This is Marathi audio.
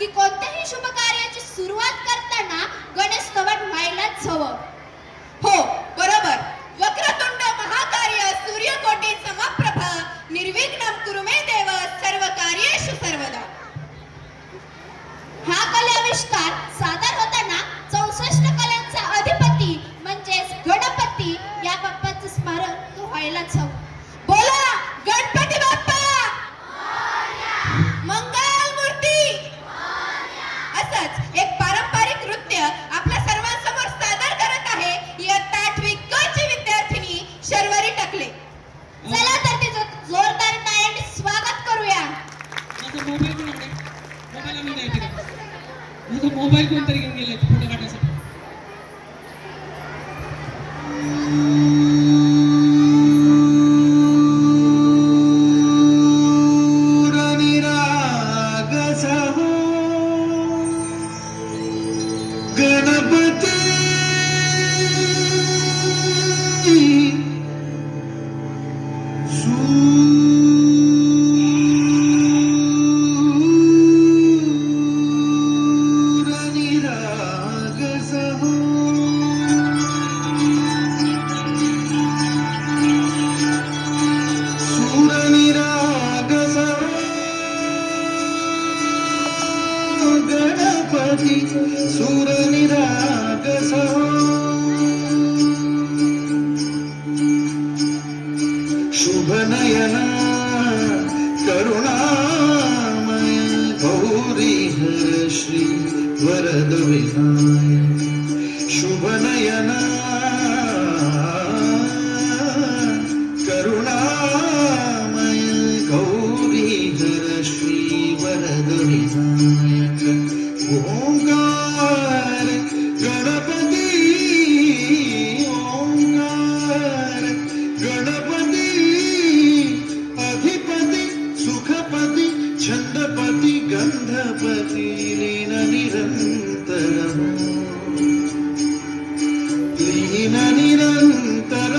की कोणत्याही शुभ कार्याची सुरुवात करताना गणेश स्तवन व्हायलाच हवं. हो बरोबर. वक्रतुंड महाकाय सूर्यकोटी समप्रभ निर्विघ्नं कुरु मे देव सर्व कार्येषु सर्वदा. हा कलाविष्कार सादर होताना 64 कलांचा अधिपती म्हणजेच गणपती या बाप्पाचं स्मरण तो व्हायलाच हवं. बोला गणपती बाप्पा मंगल मूर्ती. असंच एक पारंपरिक नृत्य आपल्या सर्वांसमोर सादर करत आहे इयत्ता 8वी क ची विद्यार्थिनी शर्वरी टकले. चला तर तिचं जोरदार टाळ्यांनी स्वागत करूया. माझा मोबाईल कोणाकडे? मोबाईल आणून द्या इकडे. माझा मोबाईल कोणतरी घेऊन गेले फोटो काढण्यासाठी. शुभनयन करुणामय गौरी हर श्री वरद विनायक. शुभनयन करुणामय गौरी हर श्री वरद विनायक. ओंकार गणपती ओंकार गणपती अधिपती सुखपती छंदपती गंधपती लीन निरंतर लीन निरंतर